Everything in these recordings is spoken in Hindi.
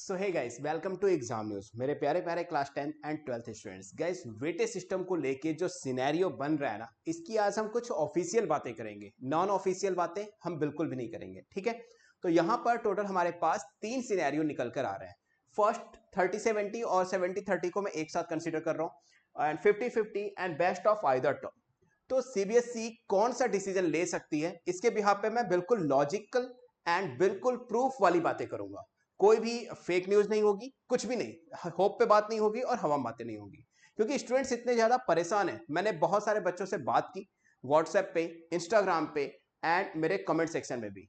So hey guys, welcome to exam news. मेरे प्यारे प्यारे class 10 and 12th students, guys weightage system को लेके जो सिनेरियो बन रहा है ना, इसकी आज हम कुछ ऑफिशियल बातें करेंगे। नॉन ऑफिशियल बातें हम बिल्कुल भी नहीं करेंगे, ठीक है। तो यहाँ पर टोटल हमारे पास 3 सिनेरियो निकल कर आ रहे हैं। फर्स्ट 30-70 और 70-30 को मैं एक साथ कंसिडर कर रहा हूँ, and 50-50 and best of either term. तो सीबीएसई कौन सा डिसीजन ले सकती है, इसके बिहाफ पे मैं बिल्कुल लॉजिकल एंड बिल्कुल प्रूफ वाली बातें करूंगा। कोई भी फेक न्यूज नहीं होगी, कुछ भी नहीं, होप पे बात नहीं होगी और हवा में बातें नहीं होगी, क्योंकि स्टूडेंट्स इतने ज्यादा परेशान हैं। मैंने बहुत सारे बच्चों से बात की, व्हाट्सएप पे, इंस्टाग्राम पे एंड मेरे कमेंट सेक्शन में भी।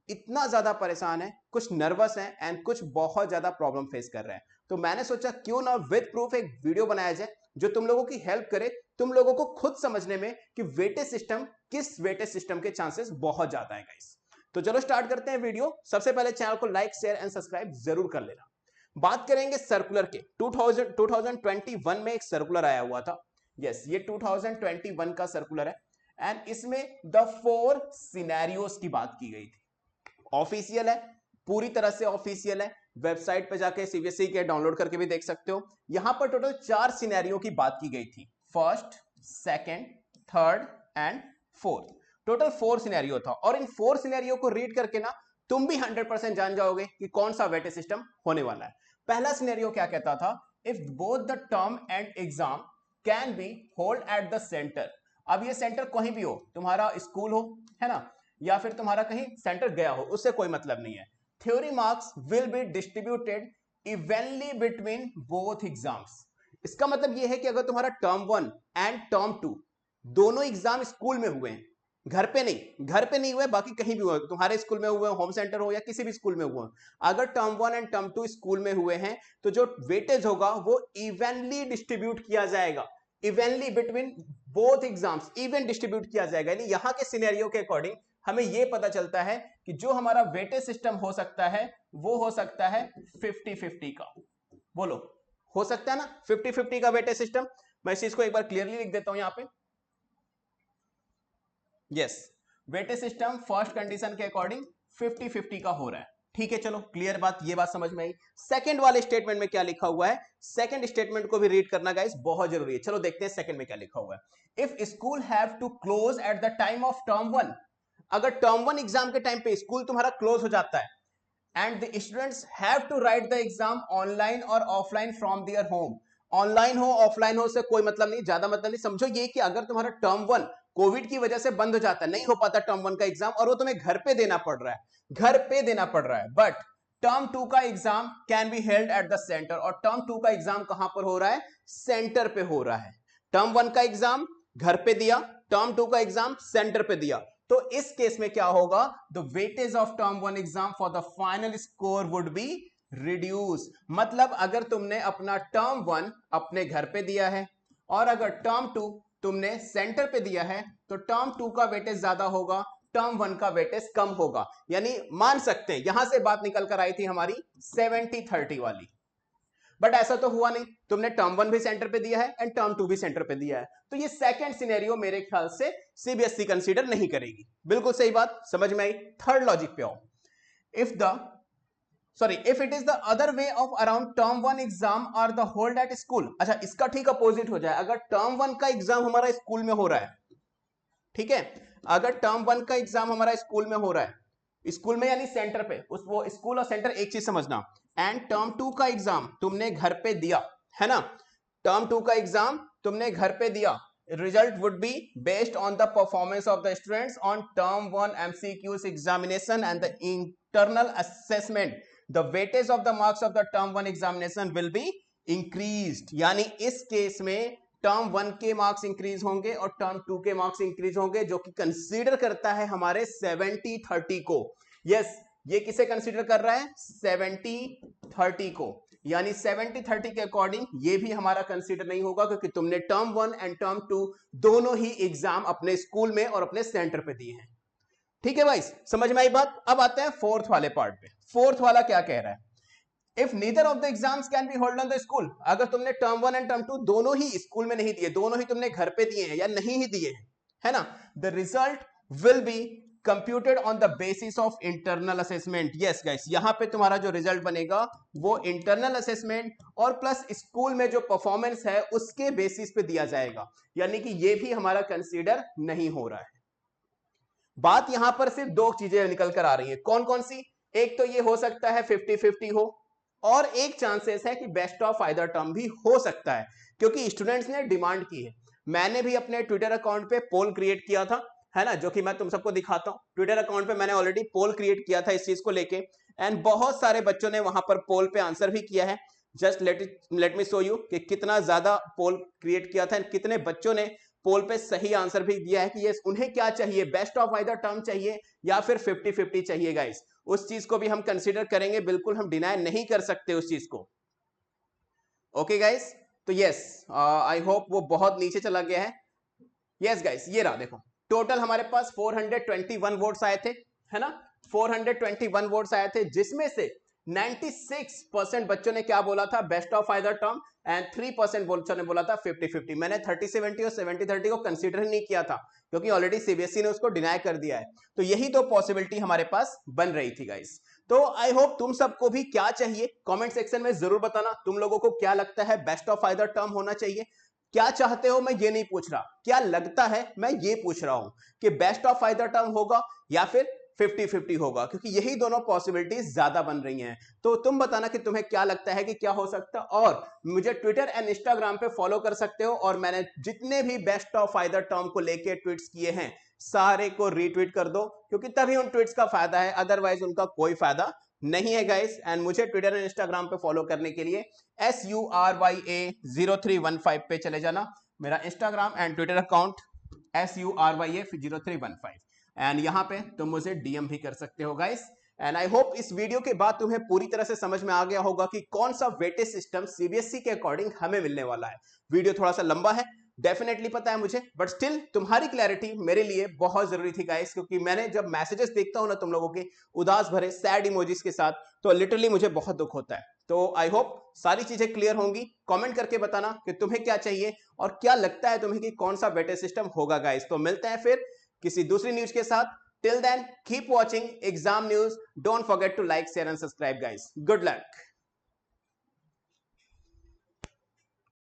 इतना ज्यादा परेशान है, कुछ नर्वस हैं एंड कुछ बहुत ज्यादा प्रॉब्लम फेस कर रहे हैं। तो मैंने सोचा क्यों ना विद प्रूफ एक वीडियो बनाया जाए जो तुम लोगों की हेल्प करे, तुम लोगों को खुद समझने में कि वेटेज सिस्टम, किस वेटेज सिस्टम के चांसेस बहुत ज्यादा है गाइस। तो चलो स्टार्ट करते हैं वीडियो। सबसे पहले चैनल को लाइक, शेयर एंड सब्सक्राइब जरूर कर लेना। बात करेंगे सर्कुलर के। 2021 में एक सर्कुलर आया हुआ था। यस, ये 2021 का सर्कुलर है एंड इसमें द 4 सिनेरियोस की बात की गई थी। ऑफिशियल है, पूरी तरह से ऑफिशियल है। वेबसाइट पे जाके सीबीएसई के डाउनलोड करके भी देख सकते हो। यहां पर टोटल 4 सिनेरियो की बात की गई थी। First, second, third and fourth. Total 4 scenario था और इन 4 सिनेरियो को रीड करके ना तुम भी 100% जान जाओगे कि कौन सा वेटेज सिस्टम होने वाला है। पहला सिनेरियो क्या कहता था? If both the term and exam can be hold at the centre. अब ये सेंटर कहीं भी हो, तुम्हारा स्कूल हो, है ना, या फिर तुम्हारा कहीं सेंटर गया हो, उससे कोई मतलब नहीं है। Theory marks will be distributed evenly between both exams. इसका मतलब यह है कि अगर तुम्हारा टर्म 1 एंड टर्म 2 दोनों एग्जाम स्कूल में हुए हैं, घर पे नहीं, घर पे नहीं हुए, बाकी कहीं भी हुए, तुम्हारे स्कूल में हुए, होम सेंटर हो या किसी भी स्कूल में हुए, अगर टर्म 1 एंड टर्म 2 स्कूल में हुए हैं तो जो वेटेज होगा वो इवनली डिस्ट्रीब्यूट किया जाएगा। Evenly between both exams, even distribute किया जाएगा। यानी यहां के सिनेरियो के अकॉर्डिंग हमें यह पता चलता है कि जो हमारा वेटेज सिस्टम हो सकता है वो हो सकता है 50-50 का। बोलो, हो सकता है ना 50-50 का वेटेज सिस्टम? मैं इस चीज को एक बार क्लियरली लिख देता हूं यहां पे। Yes, weightage system first condition के अकॉर्डिंग 50-50 का हो रहा है। ठीक है, चलो क्लियर बात, ये बात समझ में आई। सेकंड वाले स्टेटमेंट में क्या लिखा हुआ है? सेकंड स्टेटमेंट को भी रीड करना गाइस बहुत जरूरी है। चलो देखते हैं सेकंड में क्या लिखा हुआ है। If school have to close at the time of term 1, अगर टर्म 1 एग्जाम के टाइम पे स्कूल तुम्हारा क्लोज हो जाता है and the students have to write the exam online और offline from their home. Online हो ऑफलाइन हो से कोई मतलब नहीं, ज्यादा मतलब नहीं। समझो ये कि अगर तुम्हारा टर्म 1 कोविड की वजह से बंद हो जाता है, नहीं हो पाता टर्म 1 का एग्जाम और वो तुम्हें घर पे देना पड़ रहा है, घर पे देना पड़ रहा है, बट टर्म 2 का exam can be held at the centre. और टर्म 2 का एग्जाम कहां पर हो रहा है? सेंटर पे हो रहा है। टर्म 1 का एग्जाम घर पे दिया, टर्म 2 का एग्जाम सेंटर पे दिया, तो इस केस में क्या होगा? The weightage of term 1 exam for the final score would be reduce. मतलब अगर तुमने अपना टर्म 1 अपने घर पे दिया है और अगर टर्म 2 तुमने सेंटर पे दिया है तो टर्म 2 का वेटेज ज्यादा होगा, टर्म 1 का वेटेज कम होगा। यानी मान सकते हैं यहां से बात निकल कर आई थी हमारी 70-30 वाली, बट ऐसा तो हुआ नहीं। तुमने टर्म 1 भी सेंटर पे दिया है एंड टर्म 2 भी सेंटर पे दिया है, तो ये सेकंड सिनेरियो मेरे ख्याल से सीबीएसई कंसीडर नहीं करेगी। बिल्कुल सही बात, समझ में आई। थर्ड लॉजिक पे आओ। If the if it is the other way of around term 1 exam are the hold at school. अच्छा, इसका ठीक अपोजिट हो जाए। अगर टर्म 1 का एग्जाम हमारा स्कूल में हो रहा है, ठीक है, अगर टर्म 1 का एग्जाम हमारा स्कूल में हो रहा है, स्कूल में यानी सेंटर पे, उस वो स्कूल और सेंटर एक चीज समझना, एंड टर्म 2 का एग्जाम तुमने घर पे दिया है ना, टर्म 2 का एग्जाम तुमने घर पे दिया, result would be based on the performance of the students on term 1 MCQs examination and the internal assessment. The weightage of the marks of the term 1 examination will be increased. यानी इस केस में टर्म 1 के मार्क्स इंक्रीज होंगे और टर्म 2 के मार्क्स इंक्रीज होंगे, जो कि कंसीडर करता है हमारे 70-30 को। यस, ये किसे कंसीडर कर रहा है? 70-30 को। यानी 70-30 के अकॉर्डिंग ये भी हमारा कंसीडर नहीं होगा, क्योंकि तुमने टर्म 1 एंड टर्म 2 दोनों ही एग्जाम अपने स्कूल में और अपने सेंटर पे दिए हैं। ठीक है भाई, समझ में आई बात। अब आते हैं फोर्थ वाले पार्ट पे। फोर्थ वाला क्या कह रहा है? If neither of the exams can be hold on the school, अगर तुमने टर्म 1 एंड टर्म 2 दोनों ही स्कूल में नहीं दिए, दोनों ही तुमने घर पे दिए हैं या नहीं ही दिए हैं, है ना, the result will be computed on the basis of internal assessment. Yes guys, यहां पे तुम्हारा जो रिजल्ट बनेगा वो इंटरनल असेसमेंट और प्लस स्कूल में जो परफॉर्मेंस है उसके बेसिस पे दिया जाएगा, यानी कि ये भी हमारा कंसीडर नहीं हो रहा है। बात यहां पर सिर्फ दो चीजें निकल कर आ रही है, कौन कौन सी? एक तो ये हो सकता है 50-50 हो, और एक चांसेस है कि बेस्ट ऑफ आइदर टर्म भी हो सकता है, क्योंकि स्टूडेंट्स ने डिमांड की है। मैंने भी अपने ट्विटर अकाउंट पे पोल क्रिएट किया था, है ना, जो कि मैं तुम सबको दिखाता हूं। ट्विटर अकाउंट पे मैंने ऑलरेडी पोल क्रिएट किया था इस चीज को लेके, एंड बहुत सारे बच्चों ने वहां पर पोल पे आंसर भी किया है। Just let me show you कि कितना ज्यादा पोल क्रिएट किया था, कितने बच्चों ने पोल पे सही आंसर भी दिया है कि ये उन्हें क्या चाहिए, बेस्ट ऑफ आइदर टर्म चाहिए या फिर 50-50 चाहिए गाइस। उस चीज को भी हम कंसीडर करेंगे, बिल्कुल हम डिनाई नहीं कर सकते उस चीज को। ओके गाइस, तो यस, आई होप वो बहुत नीचे चला गया है। यस गाइस, ये रहा, देखो टोटल हमारे पास 421 वोट्स आए थे, है ना, 421 वोट्स आए थे, जिसमें से 96% बच्चों ने क्या बोला था, best of either term, and 3% बच्चों ने बोला था 50-50। मैंने 30-70 और 70-30 को कंसीडर नहीं किया था, क्योंकि ऑलरेडी सीबीएसई ने उसको डिनाई कर दिया है। तो यही दो पॉसिबिलिटी हमारे पास बन रही थी गाइस। तो आई होप तुम सबको भी क्या चाहिए कमेंट सेक्शन में जरूर बताना, तुम लोगों को क्या लगता है बेस्ट ऑफ आइदर टर्म होना चाहिए, क्या चाहते हो मैं ये नहीं पूछ रहा, क्या लगता है मैं ये पूछ रहा हूं कि बेस्ट ऑफ आइदर टर्म होगा या फिर 50-50 होगा, क्योंकि यही दोनों पॉसिबिलिटीज ज्यादा बन रही हैं। तो तुम बताना कि तुम्हें क्या लगता है कि क्या हो सकता है, और मुझे ट्विटर एंड इंस्टाग्राम पे फॉलो कर सकते हो, और मैंने जितने भी बेस्ट ऑफ आइदर टर्म को लेके ट्वीट्स किए हैं सारे को रीट्वीट कर दो, क्योंकि तभी उन ट्वीट्स का फायदा है, अदरवाइज उनका कोई फायदा नहीं है गाइस। एंड मुझे ट्विटर एंड इंस्टाग्राम पे फॉलो करने के लिए SURYA0315 पे चले जाना, मेरा Instagram and Twitter account SURYA0315, and यहां पे तुम मुझे डीएम भी कर सकते हो गाइस। एंड आई होप इस वीडियो के बाद तुम्हें पूरी तरह से समझ में आ गया होगा कि कौन सा वेटेज सिस्टम सीबीएसई के अकॉर्डिंग हमें मिलने वाला है। वीडियो थोड़ा सा लंबा है, डेफिनेटली पता है मुझे, बट स्टिल तुम्हारी क्लैरिटी मेरे लिए बहुत जरूरी थी गाइस, क्योंकि मैंने जब मैसेजेस देखता हूं ना तुम लोगों के उदास भरे सैड इमोजीज के साथ, तो लिटरली मुझे बहुत दुख होता है। तो आई होप सारी चीजें क्लियर होंगी। कमेंट करके बताना कि तुम्हें क्या चाहिए और क्या लगता है तुम्हें कि कौन सा बेटर सिस्टम होगा गाइस। तो मिलते हैं फिर किसी दूसरी न्यूज के साथ। Till then keep watching exam news, don't forget to like share and subscribe guys. Good luck.